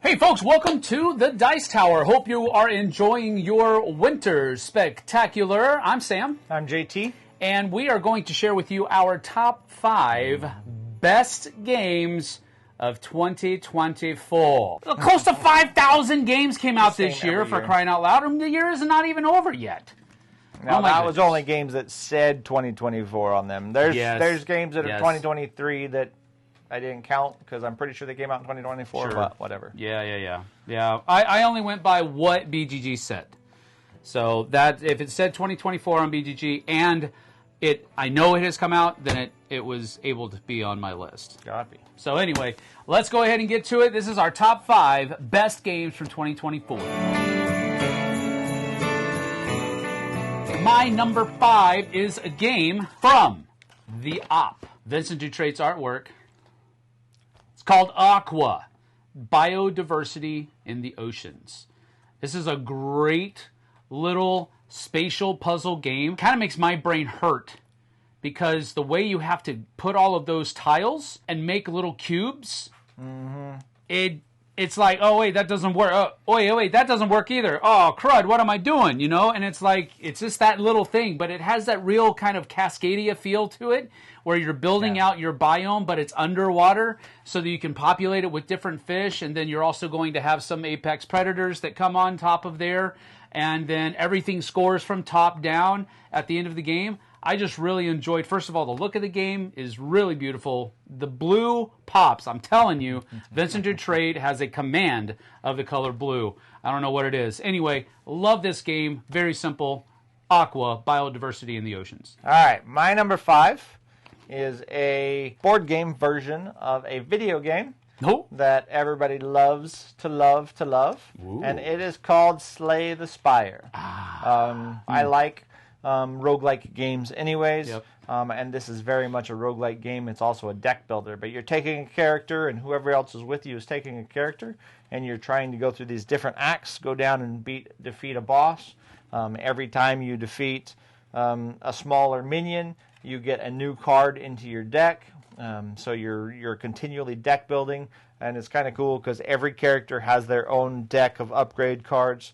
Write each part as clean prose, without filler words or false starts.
Hey folks, welcome to the Dice Tower. Hope you are enjoying your winter spectacular. I'm Sam. I'm JT. And we are going to share with you our top 5 best games of 2024. Close to 5,000 games came out this year, for crying out loud, and the year is not even over yet. Now, that was only games that said 2024 on them. There's games that are 2023 that I didn't count because I'm pretty sure they came out in 2024, but whatever. Yeah. I only went by what BGG said. So that if it said 2024 on BGG and I know it has come out, then it was able to be on my list. Gotta be. So anyway, let's go ahead and get to it. This is our top 5 best games from 2024. My number 5 is a game from The Op. Vincent Dutrait's artwork. It's called Aqua, Biodiversity in the Oceans. This is a great little spatial puzzle game. Kind of makes my brain hurt because the way you have to put all of those tiles and make little cubes, it's like, oh wait, that doesn't work. Oh wait, that doesn't work either. Oh crud, what am I doing? You know, and it's like it's just that little thing, but it has that real kind of Cascadia feel to it, where you're building out your biome, but it's underwater, so that you can populate it with different fish, and then you're also going to have some apex predators that come on top of there, and then everything scores from top down at the end of the game. I just really enjoyed, first of all, the look of the game is really beautiful. The blue pops. I'm telling you, Vincent Dutrait has a command of the color blue. I don't know what it is. Anyway, love this game. Very simple. Aqua, Biodiversity in the Oceans. All right, my number 5 is a board game version of a video game that everybody loves to love. Ooh. And it is called Slay the Spire. I like roguelike games anyways, and this is very much a roguelike game. It's also a deck builder, but you're taking a character and whoever else is with you is taking a character, and you're trying to go through these different acts, go down and defeat a boss. Every time you defeat a smaller minion, you get a new card into your deck, so you're continually deck building, and it's kind of cool because every character has their own deck of upgrade cards.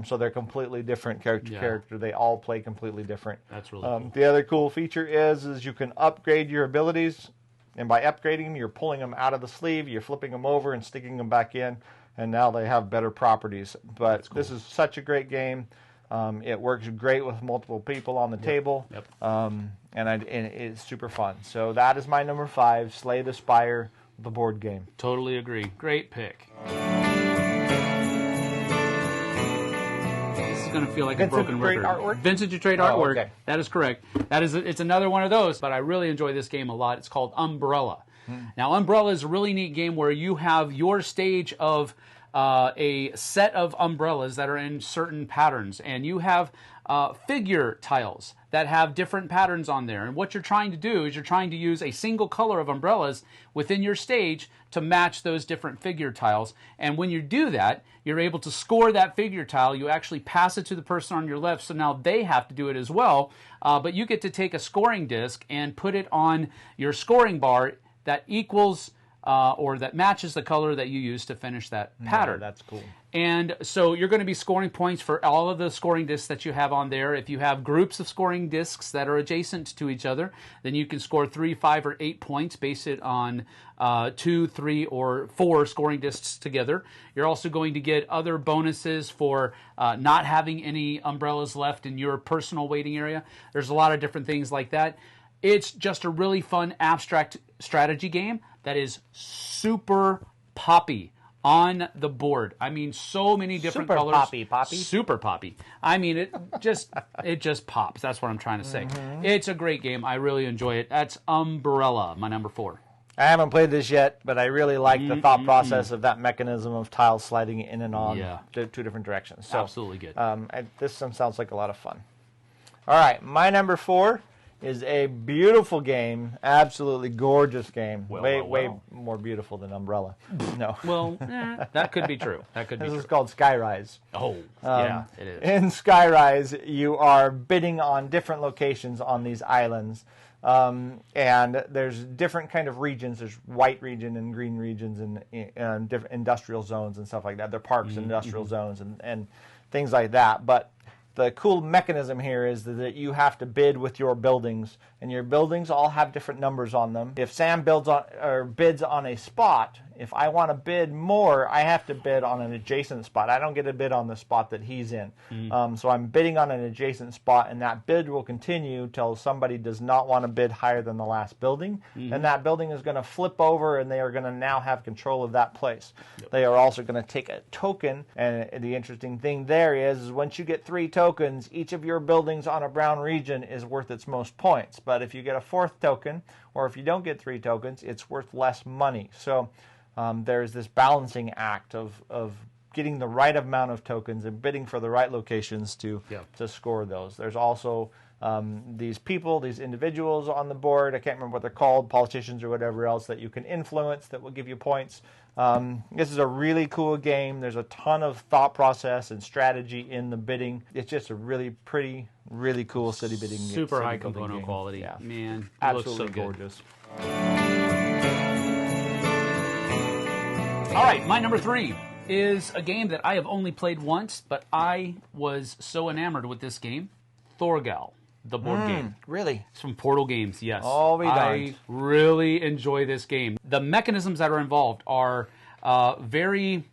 So they're completely different character to character. They all play completely different. That's really cool. The other cool feature is you can upgrade your abilities, and by upgrading them, you're pulling them out of the sleeve, you're flipping them over and sticking them back in, and now they have better properties. But this is such a great game. It works great with multiple people on the table, and it's super fun. So that is my number 5, Slay the Spire, the board game. Totally agree. Great pick. Going to feel like a broken record. Artwork? Vincent Dutrait artwork. Okay. That is correct. It's another one of those, but I really enjoy this game a lot. It's called Umbrella. Now, Umbrella is a really neat game where you have your stage of a set of umbrellas that are in certain patterns, and you have figure tiles that have different patterns on there. And what you're trying to do is you're trying to use a single color of umbrellas within your stage to match those different figure tiles. And when you do that, you're able to score that figure tile. You actually pass it to the person on your left, so now they have to do it as well. But you get to take a scoring disc and put it on your scoring bar that equals or that matches the color that you use to finish that pattern. That's cool. And so you're going to be scoring points for all of the scoring discs that you have on there. If you have groups of scoring discs that are adjacent to each other, then you can score 3, 5, or 8 points. Base it on 2, 3, or 4 scoring discs together. You're also going to get other bonuses for not having any umbrellas left in your personal waiting area. There's a lot of different things like that. It's just a really fun abstract strategy game that is super poppy on the board. I mean, so many different colors. Poppy. Super poppy. I mean, it just pops. That's what I'm trying to say. It's a great game. I really enjoy it. That's Umbrella, my number 4. I haven't played this yet, but I really like the thought process of that mechanism of tiles sliding in and on two different directions. So, absolutely good. This sounds like a lot of fun. All right, my number 4 is a beautiful game, absolutely gorgeous game. Well, way more beautiful than Umbrella. No. Well, that could be true. That could be This true. is called Skyrise. Oh, yeah, it is. In Skyrise, you are bidding on different locations on these islands. And there's different kind of regions. There's white region and green regions and different industrial zones and stuff like that. They're parks and industrial zones and things like that. But the cool mechanism here is that you have to bid with your buildings, and your buildings all have different numbers on them. If Sam bids on a spot, if I want to bid more, I have to bid on an adjacent spot. I don't get to bid on the spot that he's in. So I'm bidding on an adjacent spot, and that bid will continue till somebody does not want to bid higher than the last building. And that building is going to flip over, and they are going to now have control of that place. They are also going to take a token, and the interesting thing there is once you get 3 tokens, each of your buildings on a brown region is worth its most points. But if you get a 4th token, or if you don't get 3 tokens, it's worth less money. So there's this balancing act of getting the right amount of tokens and bidding for the right locations to score those. There's also these people, these individuals on the board, I can't remember what they're called, politicians or whatever else, that you can influence that will give you points. This is a really cool game. There's a ton of thought process and strategy in the bidding. It's just a really pretty, really cool city bidding game. Super high component quality. Yeah. Man, it Absolutely looks so gorgeous. All right, my number 3 is a game that I have only played once, but I was so enamored with this game, Thorgal, the board game. Really? It's from Portal Games, yes. Oh, we I don't. really enjoy this game. The mechanisms that are involved are very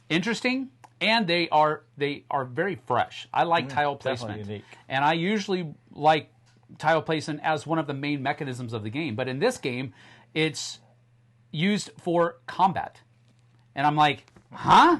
interesting, and they are very fresh. I like tile placement, unique. and I usually like tile placement as one of the main mechanisms of the game. But in this game, it's used for combat, and I'm like, huh?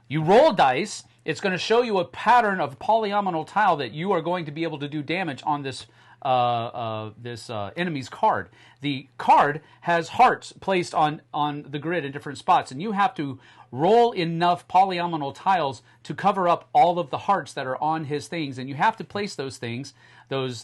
You roll dice. It's going to show you a pattern of polyomino tile that you are going to be able to do damage on this enemy's card. The card has hearts placed on the grid in different spots, and you have to roll enough polyomino tiles to cover up all of the hearts that are on his things, and you have to place those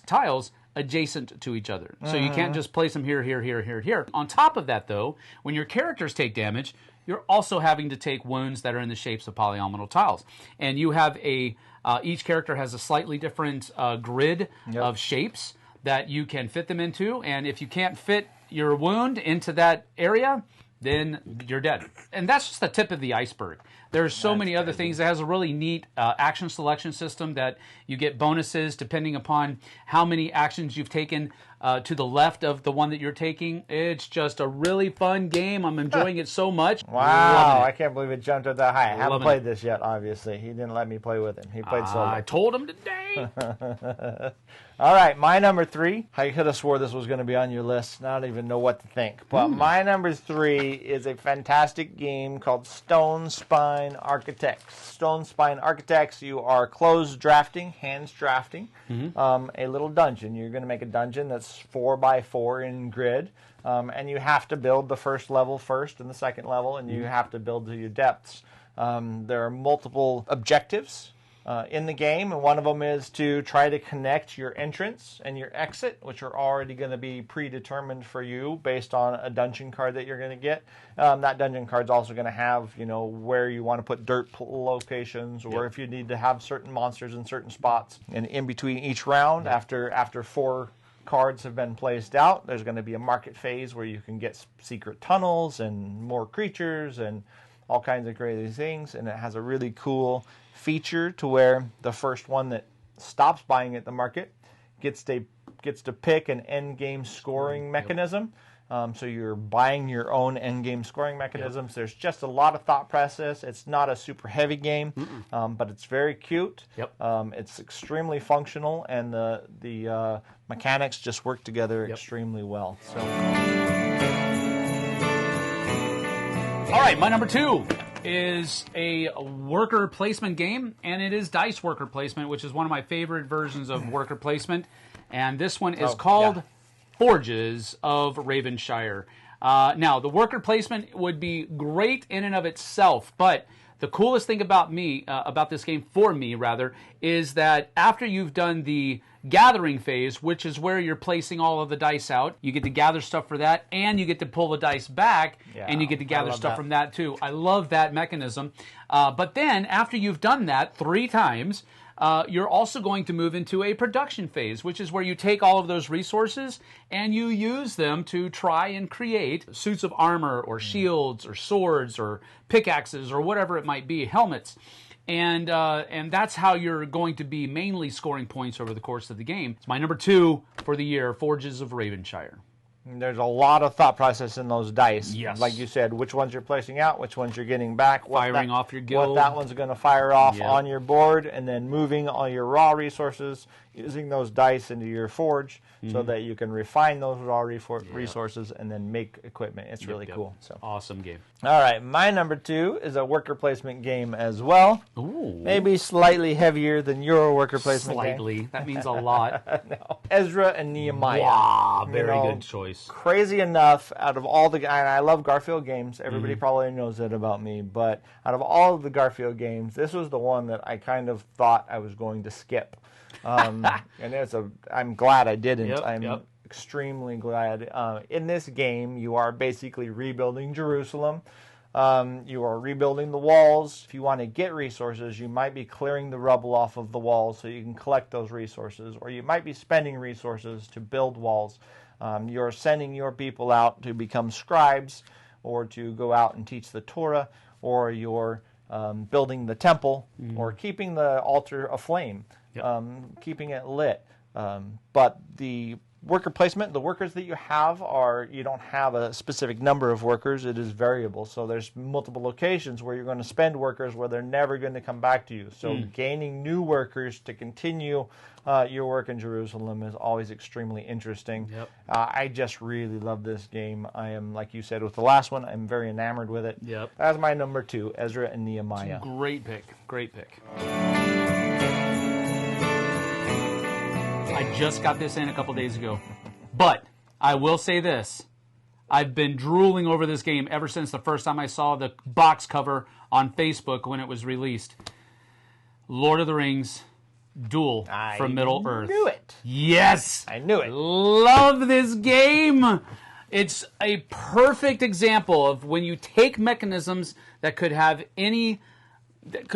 tiles adjacent to each other. So you can't just place them here, here, here, here, here. On top of that, though, when your characters take damage, you're also having to take wounds that are in the shapes of polyomino tiles. And you have each character has a slightly different grid of shapes that you can fit them into. And if you can't fit your wound into that area, then you're dead. And that's just the tip of the iceberg. There's so many other things. It has a really neat action selection system that you get bonuses depending upon how many actions you've taken to the left of the one that you're taking. It's just a really fun game. I'm enjoying it so much. Wow, I can't believe it jumped up that high. I haven't Loving played this yet, obviously. He didn't let me play with him. He played solo. I told him today. All right, my number 3. I could have swore this was going to be on your list. I don't even know what to think. But my number 3 is a fantastic game called Stone Spine Architects. Stone Spine Architects, you are closed drafting, hands drafting, a little dungeon. You're going to make a dungeon that's 4x4 in grid, and you have to build the first level first and the second level, and you have to build to your depths. There are multiple objectives in the game, and one of them is to try to connect your entrance and your exit, which are already going to be predetermined for you based on a dungeon card that you're going to get. That dungeon card's also going to have, where you want to put dirt locations, or if you need to have certain monsters in certain spots. And in between each round, after 4 cards have been placed out, there's going to be a market phase where you can get secret tunnels and more creatures and all kinds of crazy things. And it has a really cool feature to where the first one that stops buying at the market gets to pick an end game scoring mechanism. So you're buying your own end game scoring mechanisms. There's just a lot of thought process. It's not a super heavy game, but it's very cute. It's extremely functional, and the mechanics just work together extremely well. So, All right, my number 2 is a worker placement game, and it is dice worker placement, which is one of my favorite versions of worker placement. And this one is called Forges of Ravenshire. Now, the worker placement would be great in and of itself, but the coolest thing about this game, for me rather, is that after you've done the gathering phase, which is where you're placing all of the dice out. You get to gather stuff for that, and you get to pull the dice back, and you get to gather stuff from that too. I love that mechanism. But then, after you've done that 3 times, you're also going to move into a production phase, which is where you take all of those resources and you use them to try and create suits of armor or shields or swords or pickaxes or whatever it might be, helmets. And that's how you're going to be mainly scoring points over the course of the game. It's my number 2 for the year, Forges of Ravenshire. There's a lot of thought process in those dice. Yes. Like you said, which ones you're placing out, which ones you're getting back. Firing off your guild. What that one's going to fire off on your board, and then moving all your raw resources, using those dice into your forge so that you can refine those raw resources and then make equipment. It's really cool. So awesome game. All right, my number 2 is a worker placement game as well. Ooh. Maybe slightly heavier than your worker placement game. Slightly. That means a lot. No. Ezra and Nehemiah. Wow, very good choice. Crazy enough, out of all the... And I love Garfield games. Everybody probably knows that about me. But out of all of the Garfield games, this was the one that I kind of thought I was going to skip. And I'm glad I didn't. I'm extremely glad. In this game, you are basically rebuilding Jerusalem. You are rebuilding the walls. If you want to get resources, you might be clearing the rubble off of the walls so you can collect those resources, or you might be spending resources to build walls. You're sending your people out to become scribes, or to go out and teach the Torah, or you're building the temple, or keeping the altar aflame, keeping it lit. But the worker placement, the workers that you have you don't have a specific number of workers, it is variable. So there's multiple locations where you're going to spend workers where they're never going to come back to you. So gaining new workers to continue your work in Jerusalem is always extremely interesting. I just really love this game. I am, like you said with the last one, I'm very enamored with it. That's my number 2, Ezra and Nehemiah. Great pick. Great pick. I just got this in a couple days ago. But I will say this. I've been drooling over this game ever since the first time I saw the box cover on Facebook when it was released. Lord of the Rings Duel from Middle-earth. I knew it. Yes. I knew it. Love this game. It's a perfect example of when you take mechanisms that could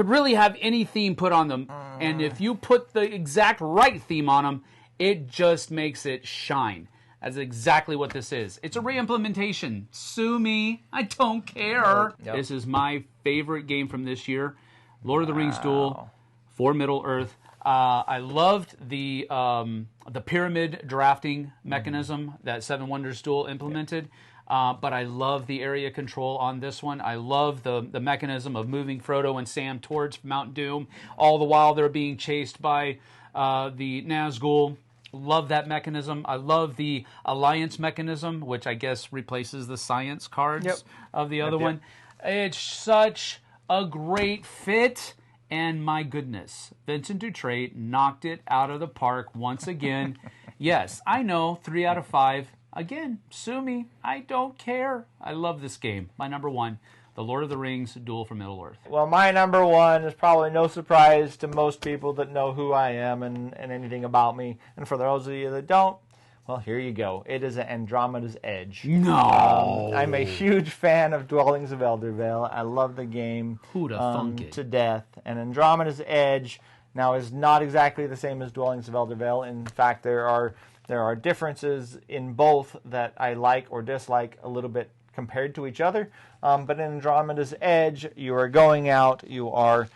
really have any theme put on them, and if you put the exact right theme on them, it just makes it shine. That's exactly what this is. It's a re-implementation. Sue me. I don't care. This is my favorite game from this year. Lord of the Rings Duel for Middle-earth. I loved the pyramid drafting mechanism that Seven Wonders Duel implemented. But I love the area control on this one. I love the mechanism of moving Frodo and Sam towards Mount Doom, all the while they're being chased by the Nazgul. Love that mechanism. I love the alliance mechanism, which I guess replaces the science cards of the other one. It's such a great fit. And my goodness, Vincent Dutrait knocked it out of the park once again. Yes, I know, 3 out of 5. Again, sue me. I don't care. I love this game. My number 1, The Lord of the Rings Duel for Middle-earth. Well, my number 1 is probably no surprise to most people that know who I am and anything about me. And for those of you that don't, well, here you go. It is Andromeda's Edge. No! I'm a huge fan of Dwellings of Eldervale. I love the game to death. And Andromeda's Edge now is not exactly the same as Dwellings of Eldervale. In fact, there are differences in both that I like or dislike a little bit compared to each other. But in Andromeda's Edge, you are going out, you are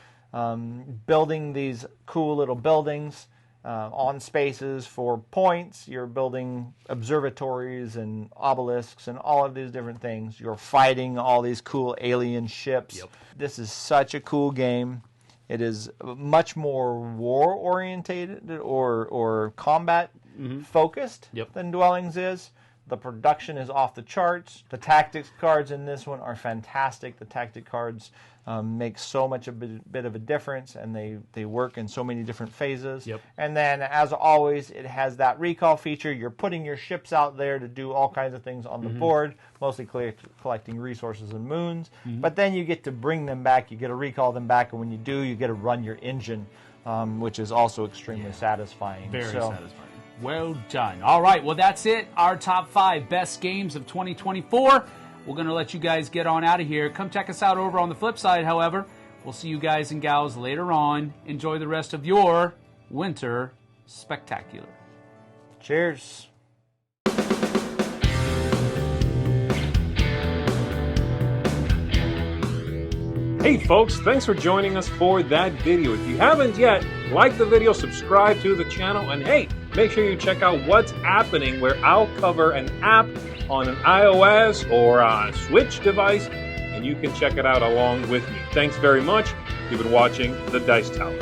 building these cool little buildings on spaces for points. You're building observatories and obelisks and all of these different things. You're fighting all these cool alien ships. This is such a cool game. It is much more war-orientated or combat focused than Dwellings is. The production is off the charts. The tactics cards in this one are fantastic. The tactic cards make so much a bit of a difference, and they work in so many different phases. And then, as always, it has that recall feature. You're putting your ships out there to do all kinds of things on the board, mostly collecting resources and moons. But then you get to bring them back. You get to recall them back, and when you do, you get to run your engine which is also extremely satisfying. Very satisfying. Well done. All right, well, that's it. Our top 5 best games of 2024. We're going to let you guys get on out of here. Come check us out over on the flip side, however. We'll see you guys and gals later on. Enjoy the rest of your Winter Spectacular. Cheers. Hey folks, thanks for joining us for that video. If you haven't yet, like the video, subscribe to the channel, and hey, make sure you check out what's happening, where I'll cover an app on an iOS or a Switch device, and you can check it out along with me. Thanks very much. You've been watching The Dice Tower.